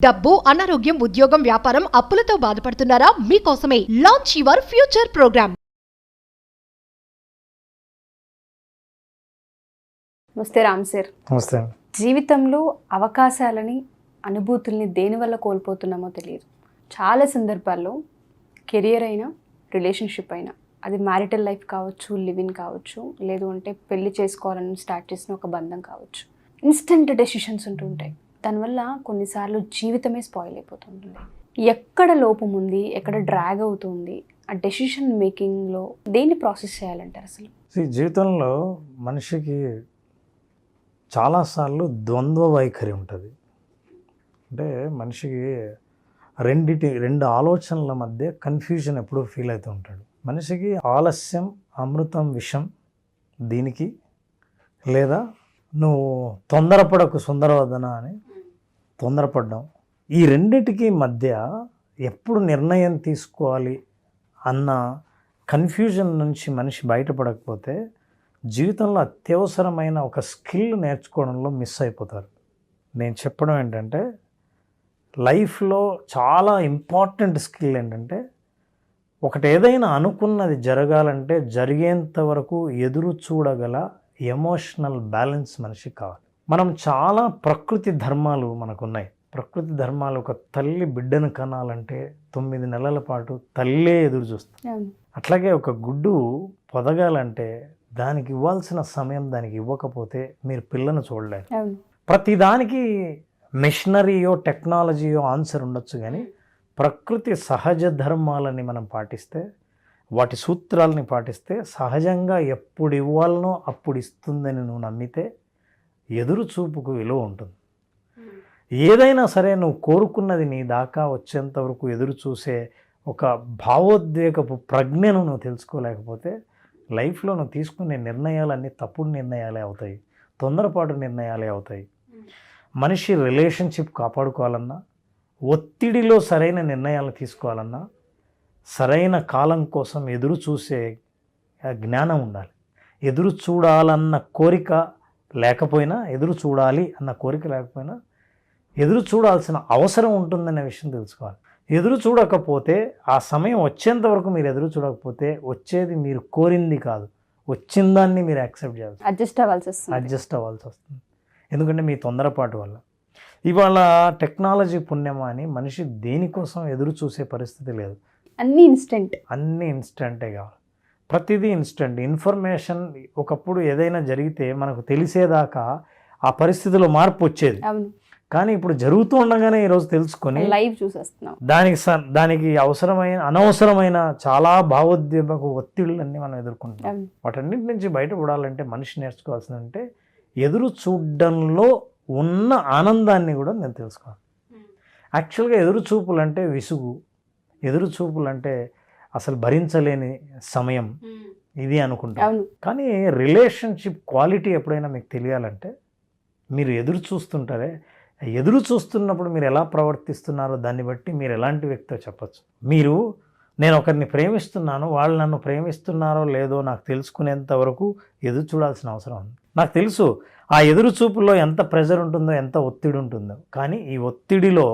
డబ్బు, అనారోగ్యం, ఉద్యోగం, వ్యాపారం, అప్పులతో బాధపడుతున్నారా? మీకోసమే లాంచ్ యువర్ ఫ్యూచర్ ప్రోగ్రామ్. నమస్తే రామ్ సార్. నమస్తే. జీవితంలో అవకాశాలని, అనుభూతుల్ని దేనివల్ల కోల్పోతున్నామో తెలియదు. చాలా సందర్భాల్లో కెరియర్ అయినా, రిలేషన్షిప్ అయినా, అది మ్యారిటల్ లైఫ్ కావచ్చు, లివింగ్ కావచ్చు, లేదు అంటే పెళ్లి చేసుకోవాలని స్టార్ట్ చేసిన ఒక బంధం కావచ్చు, ఇన్స్టెంట్ డెసిషన్స్ ఉంటుంటాయి. దానివల్ల కొన్నిసార్లు జీవితమే స్పాయిల్ అయిపోతుంటుంది. ఎక్కడ లోపం ఉంది, ఎక్కడ డ్రాగ్ అవుతుంది, ఆ డెసిషన్ మేకింగ్లో దేన్ని ప్రాసెస్ చేయాలంటారు అసలు? జీవితంలో మనిషికి చాలాసార్లు ద్వంద్వ వైఖరి ఉంటుంది. అంటే మనిషికి రెండు ఆలోచనల మధ్య కన్ఫ్యూజన్ ఎప్పుడూ ఫీల్ అవుతూ ఉంటాడు. మనిషికి ఆలస్యం అమృతం విషం దీనికి, లేదా నువ్వు తొందరపడకు సుందరవదన అని తొందరపడ్డాం. ఈ రెండిటికి మధ్య ఎప్పుడు నిర్ణయం తీసుకోవాలి అన్న కన్ఫ్యూజన్ నుంచి మనిషి బయటపడకపోతే జీవితంలో అత్యవసరమైన ఒక స్కిల్ నేర్చుకోవడంలో మిస్ అయిపోతారు. నేను చెప్పడం ఏంటంటే, లైఫ్లో చాలా ఇంపార్టెంట్ స్కిల్ ఏంటంటే, ఒకటి ఏదైనా అనుకున్నది జరగాలంటే జరిగేంత వరకు ఎదురు చూడగల ఎమోషనల్ బ్యాలెన్స్ మనిషికి కావాలి. మనం చాలా ప్రకృతి ధర్మాలు మనకున్నాయి. ప్రకృతి ధర్మాలు, ఒక తల్లి బిడ్డను కనాలంటే 9 నెలల పాటు తల్లే ఎదురు చూస్తుంది. అట్లాగే ఒక గుడ్డు పొదగాలంటే దానికి ఇవ్వాల్సిన సమయం దానికి ఇవ్వకపోతే మీరు పిల్లను చూడలేరు. ప్రతిదానికి మెషినరీయో టెక్నాలజీయో ఆన్సర్ ఉండొచ్చు, కానీ ప్రకృతి సహజ ధర్మాలని మనం పాటిస్తే, వాటి సూత్రాలని పాటిస్తే, సహజంగా ఎప్పుడు ఇవ్వాలనో అప్పుడు ఇస్తుందని నువ్వు నమ్మితే ఎదురు చూపుకు విలువ ఉంటుంది. ఏదైనా సరే నువ్వు కోరుకున్నది నీ దాకా వచ్చేంత వరకు ఎదురు చూసే ఒక భావోద్వేగపు ప్రజ్ఞను నువ్వు తెలుసుకోలేకపోతే లైఫ్లో నువ్వు తీసుకునే నిర్ణయాలన్నీ తప్పుడు నిర్ణయాలే అవుతాయి, తొందరపాటు నిర్ణయాలే అవుతాయి. మనిషి రిలేషన్షిప్ కాపాడుకోవాలన్నా, ఒత్తిడిలో సరైన నిర్ణయాలు తీసుకోవాలన్నా, సరైన కాలం కోసం ఎదురు చూసే జ్ఞానం ఉండాలి. ఎదురు చూడాలన్న కోరిక లేకపోయినా, ఎదురు చూడాలి అన్న కోరిక లేకపోయినా ఎదురు చూడాల్సిన అవసరం ఉంటుందనే విషయం తెలుసుకోవాలి. ఎదురు చూడకపోతే, ఆ సమయం వచ్చేంత వరకు మీరు ఎదురు చూడకపోతే వచ్చేది మీరు కోరింది కాదు, వచ్చిందాన్ని మీరు యాక్సెప్ట్ చేయాలి, అడ్జస్ట్ అవ్వాల్సి వస్తుంది. ఎందుకంటే మీ తొందరపాటు వల్ల. ఇవాళ టెక్నాలజీ పుణ్యమా అని మనిషి దేనికోసం ఎదురు చూసే పరిస్థితి లేదు. అన్నీ ఇన్స్టెంటే కావాలి. ప్రతిదీ ఇన్స్టెంట్. ఇన్ఫర్మేషన్ ఒకప్పుడు ఏదైనా జరిగితే మనకు తెలిసేదాకా ఆ పరిస్థితిలో మార్పు వచ్చేది, కానీ ఇప్పుడు జరుగుతూ ఉండగానే ఈరోజు తెలుసుకొని లైవ్ చూసేస్తున్నాం. దానికి అనవసరమైన చాలా భావోద్వేగ ఒత్తిళ్ళన్నీ మనం ఎదుర్కొంటున్నాం. వాటన్నిటి నుంచి బయటపడాలంటే మనిషి నేర్చుకోవాల్సిందంటే ఎదురు చూడడంలో ఉన్న ఆనందాన్ని కూడా నేను తెలుసుకోవాలి. యాక్చువల్గా ఎదురు చూపులు అంటే విసుగు, ఎదురు చూపులు అంటే అసలు భరించలేని సమయం ఇది అనుకుంటాం. కానీ రిలేషన్షిప్ క్వాలిటీ ఎప్పుడైనా మీకు తెలియాలంటే మీరు ఎదురు చూస్తుంటారే, ఎదురు చూస్తున్నప్పుడు మీరు ఎలా ప్రవర్తిస్తున్నారో దాన్ని బట్టి మీరు ఎలాంటి వ్యక్తో చెప్పచ్చు. నేను ఒకరిని ప్రేమిస్తున్నాను, వాళ్ళు నన్ను ప్రేమిస్తున్నారో లేదో నాకు తెలుసుకునేంత వరకు ఎదురు చూడాల్సిన అవసరం ఉంది. నాకు తెలుసు ఆ ఎదురు చూపుల్లో ఎంత ప్రెజర్ ఉంటుందో, ఎంత ఒత్తిడి ఉంటుందో, కానీ ఈ ఒత్తిడిలో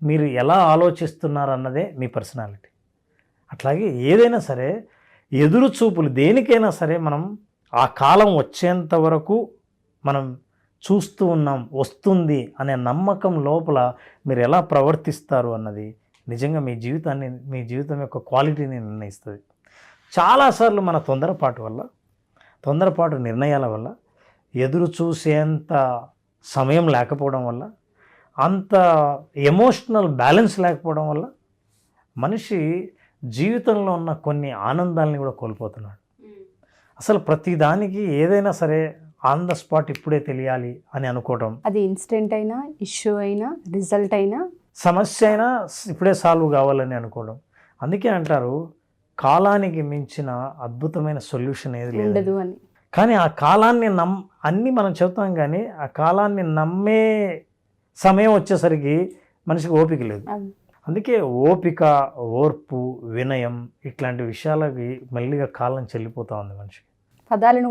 మీరు ఎలా ఆలోచిస్తున్నారు అన్నదే మీ పర్సనాలిటీ. అట్లాగే ఏదైనా సరే ఎదురు చూపులు దేనికైనా సరే మనం ఆ కాలం వచ్చేంత వరకు మనం చూస్తూ ఉన్నాం, వస్తుంది అనే నమ్మకం లోపల మీరు ఎలా ప్రవర్తిస్తారు అన్నది నిజంగా మీ జీవితం యొక్క క్వాలిటీని నిర్ణయిస్తుంది. చాలాసార్లు మన తొందరపాటు నిర్ణయాల వల్ల, ఎదురు చూసేంత సమయం లేకపోవడం వల్ల, అంత ఎమోషనల్ బ్యాలెన్స్ లేకపోవడం వల్ల మనిషి జీవితంలో ఉన్న కొన్ని ఆనందాలని కూడా కోల్పోతున్నాడు. అసలు ప్రతిదానికి ఏదైనా సరే ఆన్ ద స్పాట్ ఇప్పుడే తెలియాలి అని అనుకోవడం, అది ఇన్స్టెంట్ అయినా, ఇష్యూ అయినా, రిజల్ట్ అయినా, సమస్య అయినా ఇప్పుడే సాల్వ్ కావాలని అనుకోవడం. అందుకే అంటారు కాలానికి మించిన అద్భుతమైన సొల్యూషన్ ఏది లేదు అని. కానీ ఆ కాలాన్ని అన్నీ మనం చెప్తాం, కానీ ఆ కాలాన్ని నమ్మే సమయం వచ్చేసరికి మనిషికి ఓపిక లేదు. అందుకే ఓపిక, ఓర్పు, వినయం ఇట్లాంటి విషయాలకి మెల్లిగా కాలం చెల్లిపోతూ ఉంది. మనిషికి పదాలను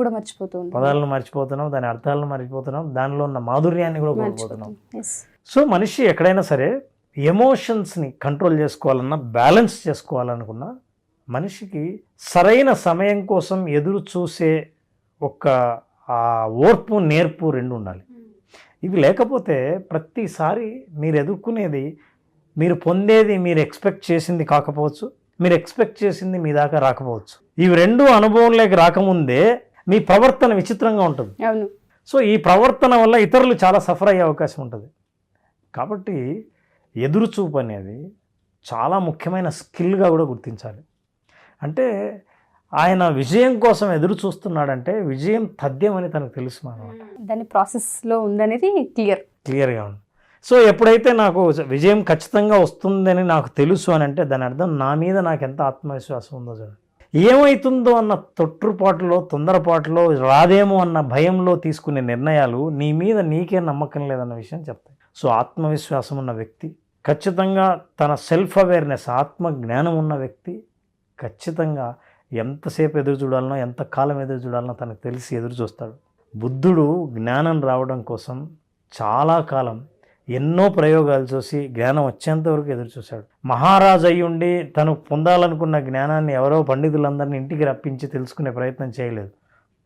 మర్చిపోతున్నాం, దాని అర్థాలను మర్చిపోతున్నాం, దానిలో ఉన్న మాధుర్యాన్ని కూడా కోల్పోతున్నాం. సో మనిషి ఎక్కడైనా సరే ఎమోషన్స్ని కంట్రోల్ చేసుకోవాలన్నా, బ్యాలెన్స్ చేసుకోవాలనుకున్నా మనిషికి సరైన సమయం కోసం ఎదురు చూసే ఒక ఓర్పు, నేర్పు రెండు ఉండాలి. ఇవి లేకపోతే ప్రతిసారి మీరు ఎదుర్కొనేది, మీరు పొందేది మీరు ఎక్స్పెక్ట్ చేసింది కాకపోవచ్చు, మీరు ఎక్స్పెక్ట్ చేసింది మీ దాకా రాకపోవచ్చు. ఇవి రెండు అనుభవంలోకి రాకముందే మీ ప్రవర్తన విచిత్రంగా ఉంటుంది. అవును. సో ఈ ప్రవర్తన వల్ల ఇతరులు చాలా సఫర్ అయ్యే అవకాశం ఉంటుంది. కాబట్టి ఎదురుచూపు అనేది చాలా ముఖ్యమైన స్కిల్గా కూడా గుర్తించాలి. అంటే ఆయన విజయం కోసం ఎదురు చూస్తున్నాడంటే విజయం తథ్యం అని తనకు తెలుసు అన్నమాట. దాని ప్రాసెస్లో ఉందనేది క్లియర్గా ఉంది. సో ఎప్పుడైతే నాకు విజయం ఖచ్చితంగా వస్తుందని నాకు తెలుసు అని అంటే దాని అర్థం నా మీద నాకు ఎంత ఆత్మవిశ్వాసం ఉందో చూడండి. ఏమవుతుందో అన్న తొట్టుపాటులో, తొందరపాటులో, రాదేమో అన్న భయంలో తీసుకునే నిర్ణయాలు నీ మీద నీకే నమ్మకం లేదన్న విషయం చెప్తాయి. సో ఆత్మవిశ్వాసం ఉన్న వ్యక్తి ఖచ్చితంగా, తన సెల్ఫ్ అవేర్నెస్, ఆత్మ జ్ఞానం ఉన్న వ్యక్తి ఖచ్చితంగా ఎంతసేపు ఎదురు చూడాలనో, ఎంత కాలం ఎదురు చూడాలనో తనకు తెలిసి ఎదురు చూస్తాడు. బుద్ధుడు జ్ఞానం రావడం కోసం చాలా కాలం ఎన్నో ప్రయోగాలు చూసి జ్ఞానం వచ్చేంత వరకు ఎదురు చూశాడు. మహారాజు అయ్యుండి తను పొందాలనుకున్న జ్ఞానాన్ని ఎవరో పండితులందరినీ ఇంటికి రప్పించి తెలుసుకునే ప్రయత్నం చేయలేదు.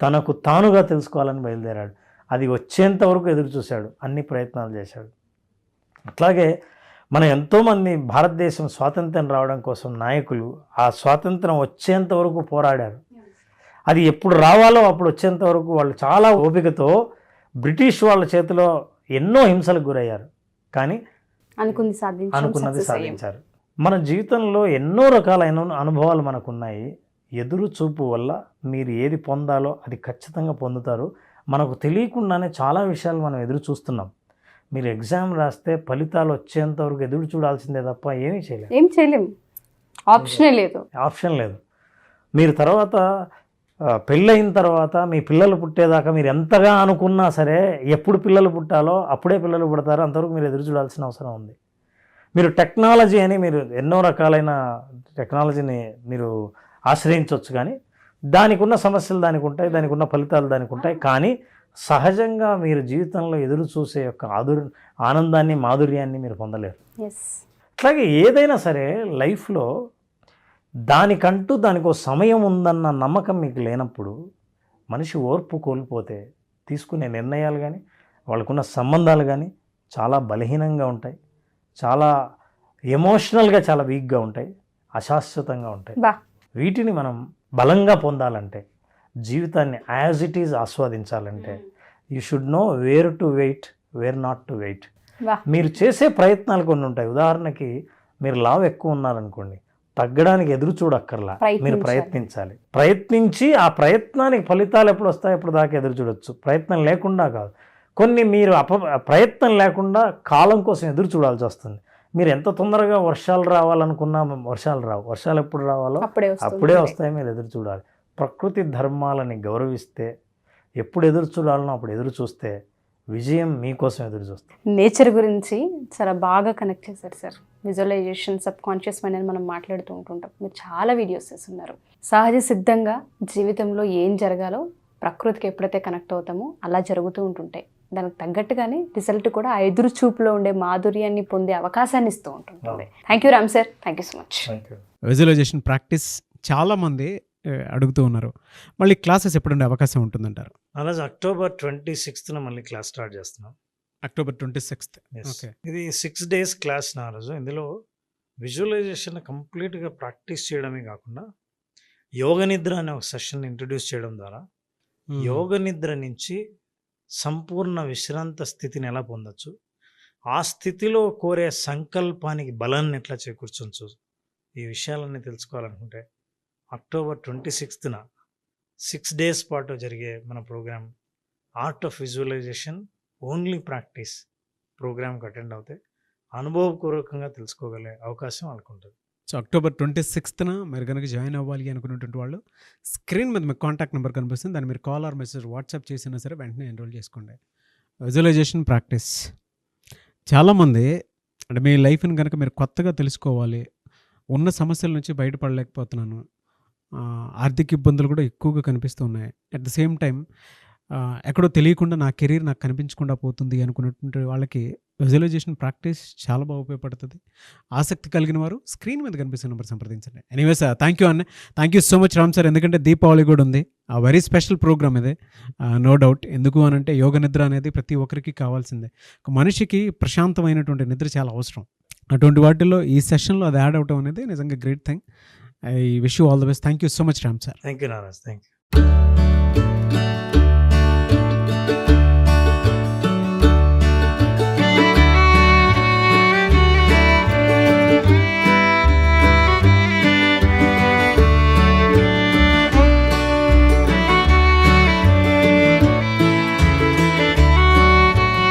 తనకు తానుగా తెలుసుకోవాలని బయలుదేరాడు. అది వచ్చేంత వరకు ఎదురు చూశాడు, అన్ని ప్రయత్నాలు చేశాడు. అట్లాగే మనం ఎంతోమంది భారతదేశం స్వాతంత్రం రావడం కోసం నాయకులు ఆ స్వాతంత్రం వచ్చేంత వరకు పోరాడారు. అది ఎప్పుడు రావాలో అప్పుడు వచ్చేంత వరకు వాళ్ళు చాలా ఓపికతో బ్రిటిష్ వాళ్ళ చేతిలో ఎన్నో హింసలకు గురయ్యారు, కానీ అనుకున్నది సాధించారు. మన జీవితంలో ఎన్నో రకాలైన అనుభవాలు మనకున్నాయి. ఎదురు చూపు వల్ల మీరు ఏది పొందాలో అది ఖచ్చితంగా పొందుతారు. మనకు తెలియకుండానే చాలా విషయాలు మనం ఎదురు చూస్తున్నాం. మీరు ఎగ్జామ్ రాస్తే ఫలితాలు వచ్చేంత వరకు ఎదురు చూడాల్సిందే తప్ప ఏం చేయలేము. ఆప్షన్ లేదు. మీరు తర్వాత పెళ్ళయిన తర్వాత మీ పిల్లలు పుట్టేదాకా మీరు ఎంతగా అనుకున్నా సరే, ఎప్పుడు పిల్లలు పుట్టాలో అప్పుడే పిల్లలు పుడతారో అంతవరకు మీరు ఎదురు చూడాల్సిన అవసరం ఉంది. మీరు టెక్నాలజీ అని మీరు ఎన్నో రకాలైన టెక్నాలజీని మీరు ఆశ్రయించవచ్చు, కానీ దానికి ఉన్న సమస్యలు దానికి ఉంటాయి, దానికి ఉన్న ఫలితాలు దానికి ఉంటాయి. కానీ సహజంగా మీరు జీవితంలో ఎదురు చూసే యొక్క ఆనందాన్ని, మాధుర్యాన్ని మీరు పొందలేరు. అట్లాగే ఏదైనా సరే లైఫ్లో దానికంటూ దానికో సమయం ఉందన్న నమ్మకం మీకు లేనప్పుడు, మనిషి ఓర్పు కోల్పోతే తీసుకునే నిర్ణయాలు కానీ, వాళ్ళకున్న సంబంధాలు కానీ చాలా బలహీనంగా ఉంటాయి, చాలా ఎమోషనల్గా చాలా వీక్గా ఉంటాయి, అశాశ్వతంగా ఉంటాయి. వీటిని మనం బలంగా పొందాలంటే, జీవితాన్ని యాజ్ ఇట్ ఈజ్ ఆస్వాదించాలంటే, you should know where to wait, where not to wait. మీరు చేసే ప్రయత్నాలు కొన్ని ఉంటాయి. ఉదాహరణకి మీరు లావు ఎక్కువ ఉన్నారనుకోండి, తగ్గడానికి ఎదురు చూడక్కర్లా, మీరు ప్రయత్నించాలి. ప్రయత్నించి ఆ ప్రయత్నానికి ఫలితాలు ఎప్పుడు వస్తాయో ఎప్పుడు దాకా ఎదురు చూడొచ్చు. ప్రయత్నం లేకుండా కాదు. కొన్ని మీరు ప్రయత్నం లేకుండా కాలం కోసం ఎదురు చూడాల్సి వస్తుంది. మీరు ఎంత తొందరగా వర్షాలు రావాలనుకున్నా వర్షాలు రావు. వర్షాలు ఎప్పుడు రావాలో అప్పుడే వస్తాయి, మీరు ఎదురు చూడాలి. ప్రకృతి ధర్మాలని గౌరవిస్తే, ఎప్పుడు ఎదురు చూడాలనో అప్పుడు ఎదురు చూస్తే విజయం మీకోసం ఎదురు చూస్తుంది. నేచర్ గురించి చాలా బాగా కనెక్ట్ చేశారు sir. Visualization, subconscious mind అని మనం మాట్లాడుతూ ఉంటుంటాం. మీరు చాలా వీడియోస్ చేస్తున్నారు. సహజ సిద్ధంగా జీవితంలో ఏం జరగాలో ప్రకృతికి ఎప్పుడైతే కనెక్ట్ అవుతామో అలా జరుగుతూ ఉంటుంటాయి. దానికి తగ్గట్టుగానే రిజల్ట్ కూడా ఆ ఎదురు చూపులో ఉండే మాధుర్యాన్ని పొందే అవకాశాన్ని ఇస్తూ ఉంటుంది. Thank you Ram sir, thank you so much. Visualization practice చాలామంది అడుగుతూ ఉన్నారు. మళ్ళీ క్లాసెస్ ఎప్పుడు ఉండే అవకాశం ఉంటుందంటారు? అలాగే October 26th మళ్ళీ క్లాస్ స్టార్ట్ చేస్తున్నాం. October 26th. ఓకే. ఇది 6 days క్లాస్ నా రోజు. ఇందులో విజువలైజేషన్ కంప్లీట్గా ప్రాక్టీస్ చేయడమే కాకుండా యోగ నిద్ర అనే ఒక సెషన్ ఇంట్రడ్యూస్ చేయడం ద్వారా యోగ నిద్ర నుంచి సంపూర్ణ విశ్రాంత స్థితిని ఎలా పొందొచ్చు, ఆ స్థితిలో కోరే సంకల్పానికి బలాన్ని ఎట్లా చేకూర్చొచ్చు, ఈ విషయాలన్నీ తెలుసుకోవాలనుకుంటే October 26th 6 days పాటు జరిగే మన program art of visualization only practice ప్రోగ్రామ్కి అటెండ్ అవుతే అనుభవపూర్వకంగా తెలుసుకోగలే అవకాశం అనుకుంటుంది. సో October 26th మీరు కనుక జాయిన్ అవ్వాలి అనుకున్నటువంటి వాళ్ళు స్క్రీన్ మీద మీకు కాంటాక్ట్ నెంబర్ కనిపిస్తుంది, దాన్ని మీరు కాల్ ఆర్ మెసేజ్ వాట్సాప్ చేసినా సరే వెంటనే ఎన్రోల్ చేసుకోండి. విజువలైజేషన్ ప్రాక్టీస్ చాలామంది అంటే మీ లైఫ్ని కనుక మీరు కొత్తగా తెలుసుకోవాలి, ఉన్న సమస్యల నుంచి బయటపడలేకపోతున్నాను, ఆర్థిక ఇబ్బందులు కూడా ఎక్కువగా కనిపిస్తూ ఉన్నాయి, అట్ ద సేమ్ టైం ఎక్కడో తెలియకుండా నా కెరీర్ నాకు కనిపించకుండా పోతుంది అనుకున్నటువంటి వాళ్ళకి విజువలైజేషన్ ప్రాక్టీస్ చాలా బాగా ఉపయోగపడుతుంది. ఆసక్తి కలిగిన వారు స్క్రీన్ మీద కనిపిస్తున్న నెంబర్ సంప్రదించండి. ఎనీవేస్ థ్యాంక్ యూ అన్న, thank you so much Ram sir. ఎందుకంటే దీపావళి కూడా ఉంది, వెరీ స్పెషల్ ప్రోగ్రామ్ ఇది, నో డౌట్. ఎందుకు అని అంటే యోగ నిద్ర అనేది ప్రతి ఒక్కరికి కావాల్సిందే. ఒక మనిషికి ప్రశాంతమైనటువంటి నిద్ర చాలా అవసరం. అటువంటి వాటిల్లో ఈ సెషన్లో అది యాడ్ అవటం అనేది నిజంగా great thing. I wish you all the best. Thank you so much Ram sir. Thank you Naraj, thank you.